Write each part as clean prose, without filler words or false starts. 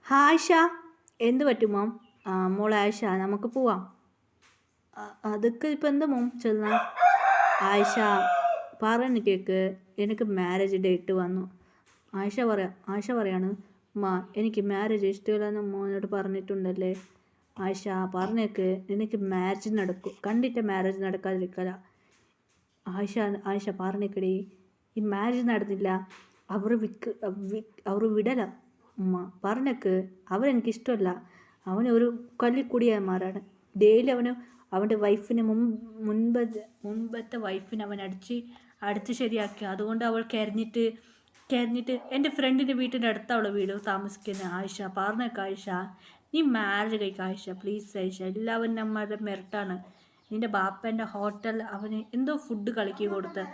ആയിഷ, എന്ത് പറ്റും മോം? മോളെ ആയിഷ, നമുക്ക് പോവാം. അതൊക്കെ ഇപ്പം എന്താ മോം ചെന്ന? ആയിഷ പറഞ്ഞു കേക്ക്, എനിക്ക് മാരേജ് ഡേറ്റ് വന്നു. ആയിഷ പറയാണ്, എനിക്ക് മാരേജ് ഇഷ്ടമില്ലെന്ന് മോനോട് പറഞ്ഞിട്ടുണ്ടല്ലേ. ആയിഷ പറഞ്ഞേക്ക്, നിനക്ക് മാരേജ് നടക്കും, കണ്ടിട്ട് മാരേജ് നടക്കാതിരിക്കല. ആയിഷ പറഞ്ഞേക്കടി, ഈ മാരേജ് നടന്നില്ല, അവർ വിടല. ഉമ്മ പറഞ്ഞേക്ക്, അവരെനിക്ക് ഇഷ്ടമല്ല. അവനൊരു കള്ളിക്കുടിയന്മാരാണ്. ഡെയിലി അവൻ്റെ വൈഫിന് മുൻപത്തെ വൈഫിനെ അവൻ അടിച്ച് ശരിയാക്കി. അതുകൊണ്ട് അവൾ കരഞ്ഞിട്ട് എൻ്റെ ഫ്രണ്ടിൻ്റെ വീട്ടിൻ്റെ അടുത്തുള്ള വീട് താമസിക്കുന്ന. ആയിഷ പറഞ്ഞേക്ക്, ആയിഷ നീ മാരേജ് കഴിക്കുക. ആയിഷ പ്ലീസ് ആയിഷ, എല്ലാവരും നമ്മുടെ മെറിറ്റാണ്. നിൻ്റെ ബാപ്പൻ്റെ ഹോട്ടൽ അവന് എന്തോ ഫുഡ് കളിക്കി കൊടുത്ത്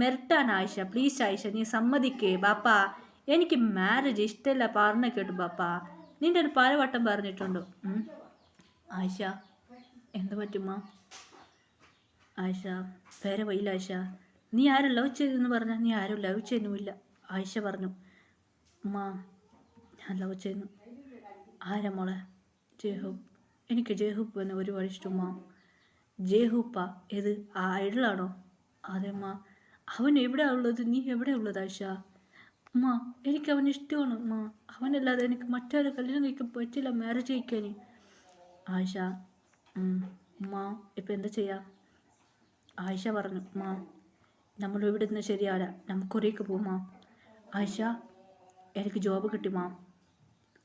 മെറിറ്റാണ്. ആയിഷ പ്ലീസ് ആയിഷ, നീ സമ്മതിക്കേ. ബാപ്പ എനിക്ക് മാരേജ് ഇഷ്ടമല്ല പറഞ്ഞ കേട്ടു ബാപ്പ, നിൻ്റെ ഒരു പലവട്ടം പറഞ്ഞിട്ടുണ്ടോ. ആയിഷ എന്ത് പറ്റുമ്മ? ആയിഷ വേറെ വയ്യില്ല. ആയിഷ നീ ആരും ലവ് ചെയ്തെന്ന് പറഞ്ഞാൽ നീ ആരും ലവ് ചെയ്യുന്നുമില്ല. ആയിഷ പറഞ്ഞു, ഞാൻ ലവ് ചെയ്യുന്നു. ആരാ മോളെ? ജേഹൂബ്. എനിക്ക് ജേഹൂബ് തന്നെ ഒരുപാട് ഇഷ്ടമ്മ. ജേഹൂപ്പ ഏത് ആ ഐഡലാണോ? അതെമ്മ. അവൻ എവിടെയാണ് ഉള്ളത്? നീ എവിടെ ഉള്ളത് ആയിഷ? എനിക്ക് അവൻ ഇഷ്ടമാണ് അവനല്ലാതെ എനിക്ക് മറ്റൊരു കല്യാണം കഴിക്കാൻ പറ്റില്ല, മാരേജ് കഴിക്കാൻ. ആയിഷ ഇപ്പം എന്താ ചെയ്യാം? ആയിഷ പറഞ്ഞു, നമ്മൾ ഇവിടെ നിന്ന് ശരിയാവില്ല, നമുക്ക് കൊറിയക്ക് പോകും. ആയിഷ എനിക്ക് ജോബ് കിട്ടി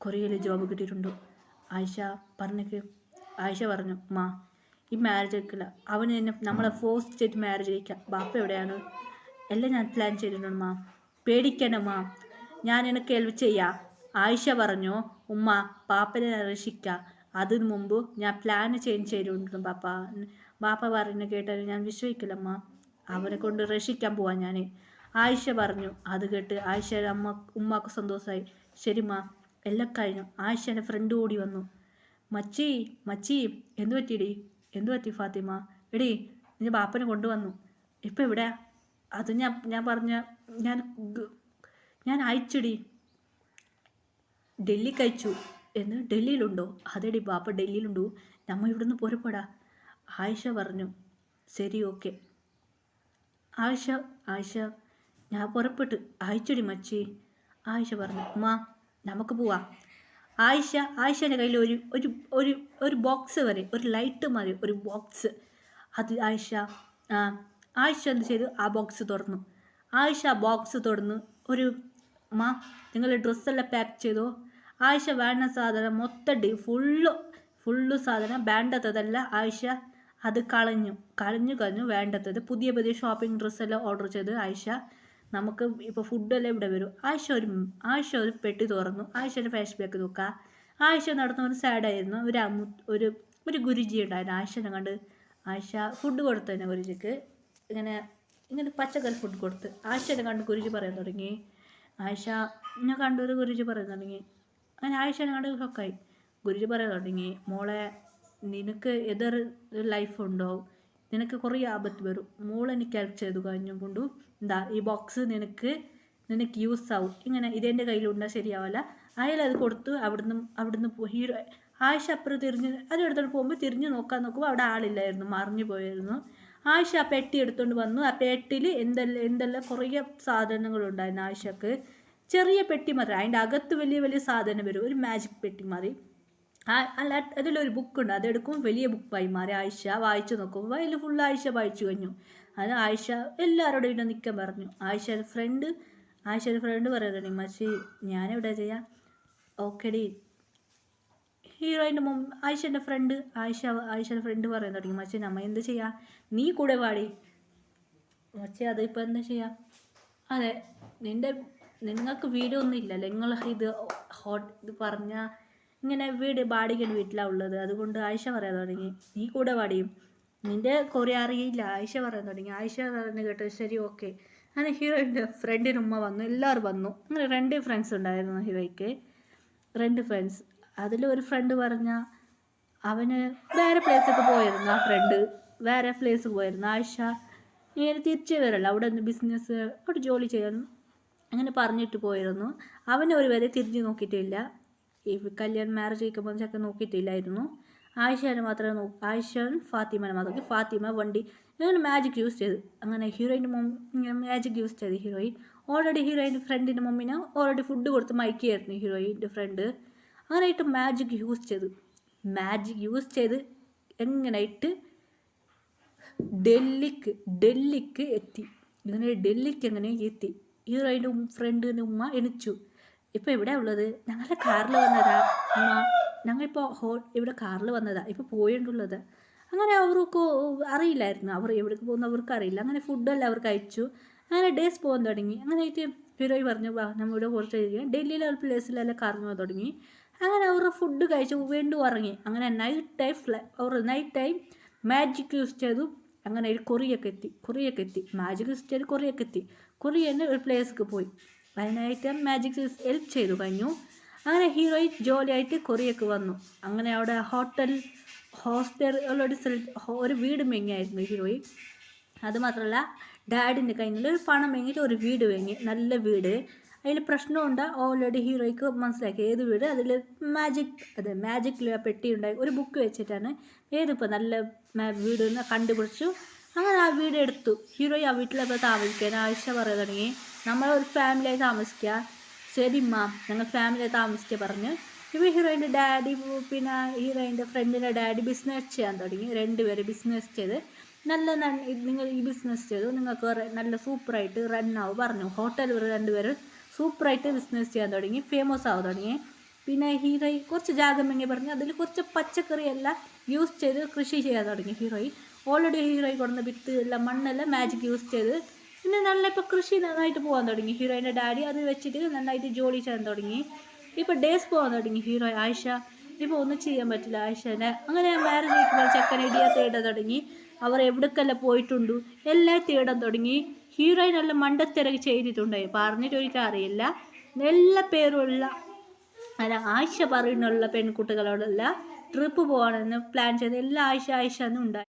കൊറിയയിൽ ജോബ് കിട്ടിയിട്ടുണ്ടോ? ആയിഷ പറഞ്ഞേക്ക്. ആയിഷ പറഞ്ഞു, ഈ മാരേജ് കഴിക്കില്ല, അവന് തന്നെ നമ്മളെ ഫോഴ്സ് ചെയ്ത് മാരേജ് കഴിക്കാം. ബാപ്പ എവിടെയാണ്? എല്ലാം ഞാൻ പ്ലാൻ ചെയ്തിട്ടുണ്ട് പേടിക്കണ ഞാൻ എനിക്ക് ഹെൽപ്പ് ചെയ്യാം. ആയിഷ പറഞ്ഞു, പാപ്പനെ രക്ഷിക്കാം. അതിനു മുമ്പ് ഞാൻ പ്ലാൻ ചേഞ്ച് ചെയ്തിട്ടുണ്ട് ബാപ്പ പറയുന്നത് കേട്ടാൽ ഞാൻ വിശ്വസിക്കില്ലമ്മ. അവനെ കൊണ്ട് രക്ഷിക്കാൻ പോവാൻ ഞാൻ. ആയിഷ പറഞ്ഞു. അത് കേട്ട് ആയിഷ ഉമ്മാക്ക് സന്തോഷമായി. ശരിമ്മ എല്ലാം കഴിഞ്ഞു. ആയിഷൻ്റെ ഫ്രണ്ട് ഓടി വന്നു. മച്ചി എന്തു പറ്റിയിടി? എന്തു പറ്റി ഫാത്തിമ? എടി നിന്റെ ബാപ്പനെ കൊണ്ടുവന്നു. ഇപ്പം എവിടെ? അത് ഞാൻ പറഞ്ഞ ഞാൻ അയച്ചടി. ഡൽഹിക്ക് അയച്ചു. എന്ന് ഡൽഹിയിലുണ്ടോ? അതെടി ബാപ്പ ഡൽഹിയിലുണ്ടോ, നമ്മൾ ഇവിടുന്ന് പുറപ്പെടാ. ആയിഷ പറഞ്ഞു, ശരി ഓക്കെ. ആയിഷ ഞാൻ പുറപ്പെട്ടു. അയച്ചടി മച്ചി. ആയിഷ പറഞ്ഞു, നമുക്ക് പോവാം. ആയിഷൻ്റെ കയ്യിൽ ഒരു ബോക്സ് വരെ, ഒരു ലൈറ്റ് മതി, ഒരു ബോക്സ്. അത് ആയിഷ എന്ത് ചെയ്തു? ആ ബോക്സ് തുറന്നു. ആയിഷ ബോക്സ് തുറന്ന് നിങ്ങൾ ഡ്രസ്സെല്ലാം പാക്ക് ചെയ്തോ. ആയിഷ വേണ്ട സാധനം മൊത്തം ഫുള്ള് സാധനം വേണ്ടതല്ല. ആയിഷ അത് കളഞ്ഞു വേണ്ടത് പുതിയ ഷോപ്പിംഗ് ഡ്രസ്സെല്ലാം ഓർഡർ ചെയ്ത്. ആയിഷ നമുക്ക് ഇപ്പോൾ ഫുഡെല്ലാം ഇവിടെ വരും. ആയിഷ ഒരു പെട്ടി തുറന്നു. ആയിഷയുടെ ഫ്ലാഷ് ബാക്ക് നോക്കുക. ആയിഷ നടന്ന ഒരു സൈഡായിരുന്നു. ഒരു ഗുരുജി ഉണ്ടായിരുന്നു. ആയിഷനെ കണ്ട് ആയിഷ ഫുഡ് കൊടുത്തു തന്നെ ഗുരുജിക്ക്. ഇങ്ങനെ പച്ചക്കറി ഫുഡ് കൊടുത്ത്. ആയിഷനെ കണ്ട് ഗുരുജി പറയാൻ തുടങ്ങി. ആയിഷ ഞാൻ കണ്ടൊരു ഗുരുജി പറയാൻ തുടങ്ങി. അങ്ങനെ ആയിഷനെ കണ്ട് ഷോക്കായി. ഗുരുജി പറയാൻ തുടങ്ങി, മോളെ നിനക്ക് എതൊരു ലൈഫുണ്ടോ, നിനക്ക് കുറേ ആപത്ത് വരും. മോളെനിക്ക് ഹെൽപ്പ് ചെയ്തു കഴിഞ്ഞുകൊണ്ടു ഈ ബോക്സ് നിനക്ക് യൂസ് ആവും. ഇങ്ങനെ ഇതെൻ്റെ കയ്യിലുണ്ടാ ശരിയാവില്ല. അയാൾ അത് കൊടുത്തു. അവിടുന്ന് ഹീറോ ആയിഷ അപ്പുറം അതെടുത്തോണ്ട് പോകുമ്പോൾ തിരിഞ്ഞ് നോക്കുമ്പോൾ അവിടെ ആളില്ലായിരുന്നു, മറിഞ്ഞു പോയിരുന്നു. ആയിഷ ആ പെട്ടി എടുത്തുകൊണ്ട് വന്നു. ആ പെട്ടിയിൽ എന്തെല്ലാം കുറേ സാധനങ്ങളുണ്ടായിരുന്നു. ആയിഷക്ക് ചെറിയ പെട്ടി മതി, അതിൻ്റെ അകത്ത് വലിയ സാധനം വരും. ഒരു മാജിക് പെട്ടി മതി. അല്ല അതിലൊരു ബുക്കുണ്ട്, അതെടുക്കും വലിയ ബുക്കായി മാറി. ആയിഷ വായിച്ചു നോക്കും. അതിൽ ഫുള്ള് ആയിഷ വായിച്ചു കഴിഞ്ഞു. അത് ആയിഷ എല്ലാവരോടും ഇവിടെ നിൽക്കാൻ പറഞ്ഞു. ആയിഷയുടെ ഫ്രണ്ട് പറയുന്നത്, മച്ചി ഞാനെവിടെ ചെയ്യാം? ഓക്കെടി. ഹീറോയിൻ്റെ ആയിഷയുടെ ഫ്രണ്ട് പറയാൻ തുടങ്ങി, മച്ചി നമ്മ എന്ത് ചെയ്യാം? നീ കൂടെ വാടി. മച്ചി അതിപ്പോൾ എന്താ ചെയ്യാം? അതെ നിങ്ങൾക്ക് വീടൊന്നും ഇല്ലല്ലോ, നിങ്ങൾ ഇത് പറഞ്ഞാൽ ഇങ്ങനെ ബാഡികയുടെ വീട്ടിലാണ് ഉള്ളത്. അതുകൊണ്ട് ആയിഷ പറയാൻ തുടങ്ങി, നീ കൂടെ പാടിയും. നിൻ്റെ കുറേ അറിയില്ല. ആയിഷ പറയാൻ തുടങ്ങി. ആയിഷ പറഞ്ഞു കേട്ടോ, ശരി ഓക്കെ. അങ്ങനെ ഹീറോയിൻ്റെ ഫ്രണ്ടിന് ഉമ്മ വന്നു, എല്ലാവരും വന്നു. അങ്ങനെ 2 ഫ്രണ്ട്സ് ഉണ്ടായിരുന്നു ഹീറോയ്ക്ക്, 2 ഫ്രണ്ട്സ്. അതിലൊരു ഫ്രണ്ട് പറഞ്ഞ അവന് വേറെ പ്ലേസൊക്കെ പോയിരുന്നു. ആ ഫ്രണ്ട് വേറെ പ്ലേസ് പോയിരുന്നു. ആയിഷ ഇങ്ങനെ തിരിച്ചു വരല്ല, അവിടെ നിന്ന് ബിസിനസ് അവിടെ ജോലി ചെയ്യാനും അങ്ങനെ പറഞ്ഞിട്ട് പോയിരുന്നു. അവനെ ഒരു വരെ തിരിഞ്ഞു നോക്കിയിട്ടില്ല. ഈ കല്യാണം മാരേജ് കഴിക്കുമ്പോൾ ചെക്കൻ നോക്കിയിട്ടില്ലായിരുന്നു. ആയിഷേനെ മാത്രമേ ആയിഷയും ഫാത്തിമനെ മാത്രം നോക്കി. ഫാത്തിമ വണ്ടി അങ്ങനെ മാജിക് യൂസ് ചെയ്ത് അങ്ങനെ ഹീറോയിൻ്റെ മാജിക് യൂസ് ചെയ്ത് ഹീറോയിൻ ഓൾറെഡി ഹീറോയിൻ്റെ ഫ്രണ്ടിൻ്റെ മമ്മിനെ ഓൾറെഡി ഫുഡ് കൊടുത്ത് മയക്കിയായിരുന്നു ഹീറോയിൻ്റെ ഫ്രണ്ട്. അങ്ങനെയായിട്ട് മാജിക് യൂസ് ചെയ്ത് എങ്ങനെയായിട്ട് ഡൽഹിക്ക് എത്തി. ഇങ്ങനെ ഡൽഹിക്ക് എങ്ങനെ എത്തി. ഹീറോയിൻ്റെ ഫ്രണ്ടിൻ്റെ ഉമ്മ എണിച്ചു. ഇപ്പോൾ എവിടെയാണ് ഉള്ളത്? ഞങ്ങളുടെ കാറിൽ വന്നതാ ഉമ്മ, ഞങ്ങളിപ്പോൾ ഇവിടെ കാറിൽ വന്നതാ, ഇപ്പോൾ പോയിട്ടുള്ളത്. അങ്ങനെ അവർക്ക് അറിയില്ലായിരുന്നു അവർ എവിടേക്ക് പോകുന്ന അവർക്ക് അറിയില്ല. അങ്ങനെ ഫുഡെല്ലാം അവർ കഴിച്ചു. അങ്ങനെ ഡേയ്സ് പോകാൻ തുടങ്ങി. അങ്ങനെയായിട്ട് ഹീറോയി പറഞ്ഞു വാ നമ്മളിവിടെ കുറച്ച് ഡൽഹിയിലെ ഒരു പ്ലേസിലെല്ലാം കറങ്ങാൻ തുടങ്ങി. അങ്ങനെ അവർ ഫുഡ് കഴിച്ചു വീണ്ടും ഇറങ്ങി. അങ്ങനെ നൈറ്റ് ടൈം മാജിക് യൂസ് ചെയ്തു. അങ്ങനെ ഒരു കൊറിയൊക്കെ എത്തി മാജിക് യൂസ് ചെയ്ത് കൊറിയൊക്കെ എത്തി. കൊറിയൻ്റെ ഒരു പ്ലേസിലേക്ക് പോയി. അതിനായിട്ട് മാജിക് യൂസ് ഹെൽപ്പ് ചെയ്തു കഴിഞ്ഞു. അങ്ങനെ ഹീറോയിൻ ജോലിയായിട്ട് കൊറിയക്ക് വന്നു. അങ്ങനെ അവിടെ ഹോസ്റ്റൽ ഒരു വീട് വാങ്ങിയായിരുന്നു ഹീറോയിൻ. അതുമാത്രമല്ല ഡാഡിൻ്റെ കയ്യിൽ നിന്ന് ഒരു പണം വാങ്ങിയിട്ട് ഒരു വീട് വാങ്ങി, നല്ല വീട്. അതിൽ പ്രശ്നമുണ്ട് ഓൾറെഡി ഹീറോയ്ക്ക് മനസ്സിലാക്കി ഏത് വീട് അതിൽ മാജിക് പെട്ടി ഉണ്ടായി. ഒരു ബുക്ക് വെച്ചിട്ടാണ് ഏതിപ്പോൾ നല്ല വീട് എന്ന് കണ്ടുപിടിച്ചു. അങ്ങനെ ആ വീട് എടുത്തു. ഹീറോയി ആ വീട്ടിലപ്പോൾ താമസിക്കാൻ ആയിഷ പറയാൻ തുടങ്ങി നമ്മളൊരു ഫാമിലിയായി താമസിക്കുക. ശരിമ്മ ഞങ്ങൾ ഫാമിലിയായി താമസിക്കുക പറഞ്ഞു. ഇപ്പോൾ ഹീറോയിൻ്റെ ഡാഡി പിന്നെ ഹീറോയിൻ്റെ ഫ്രണ്ടിൻ്റെ ഡാഡി ബിസിനസ് ചെയ്യാൻ തുടങ്ങി. രണ്ടുപേരും ബിസിനസ് ചെയ്ത് നിങ്ങൾ ഈ ബിസിനസ് ചെയ്തു നിങ്ങൾക്ക് നല്ല സൂപ്പറായിട്ട് റണ്ണാവും പറഞ്ഞു. ഹോട്ടലിൽ രണ്ടുപേരും സൂപ്പറായിട്ട് ബിസിനസ് ചെയ്യാൻ തുടങ്ങി, ഫേമസ് ആവാൻ തുടങ്ങി. പിന്നെ ഹീറോയി കുറച്ച് ജാഗം വാങ്ങി പറഞ്ഞ് അതിൽ കുറച്ച് പച്ചക്കറിയെല്ലാം യൂസ് ചെയ്ത് കൃഷി ചെയ്യാൻ തുടങ്ങി. ഹീറോയി ഓൾറെഡി കൊടുക്കുന്ന വിത്ത് എല്ലാം മണ്ണെല്ലാം മാജിക് യൂസ് ചെയ്ത് പിന്നെ നല്ല ഇപ്പോൾ കൃഷി നന്നായിട്ട് പോകാൻ തുടങ്ങി. ഹീറോയിൻ്റെ ഡാഡി അത് വെച്ചിട്ട് നന്നായിട്ട് ജോലി ചെയ്യാൻ തുടങ്ങി. ഇപ്പോൾ ഡേയ്സ് പോകാൻ തുടങ്ങി. ആയിഷ ഇപ്പോൾ ഒന്നും ചെയ്യാൻ പറ്റില്ല ആയിഷനെ. അങ്ങനെ മാരേജ് കഴിക്കുമ്പോൾ ചെക്കൻ ഇടിയാ തേടാൻ തുടങ്ങി. അവർ എവിടേക്കെല്ലാം പോയിട്ടുണ്ടു എല്ലാം തേടാൻ തുടങ്ങി. ഹീറോയിനെല്ലാം മണ്ടത്തിരക്ക് ചെയ്തിട്ടുണ്ടായി, പറഞ്ഞിട്ടൊരിക്കലും അറിയില്ല. എല്ലാ പേരുള്ള ആയിഷ പറയുന്നുള്ള പെൺകുട്ടികളോടെല്ലാം ട്രിപ്പ് പോകാനെന്ന് പ്ലാൻ ചെയ്ത് എല്ലാ ആയിഷ എന്നുണ്ടായി.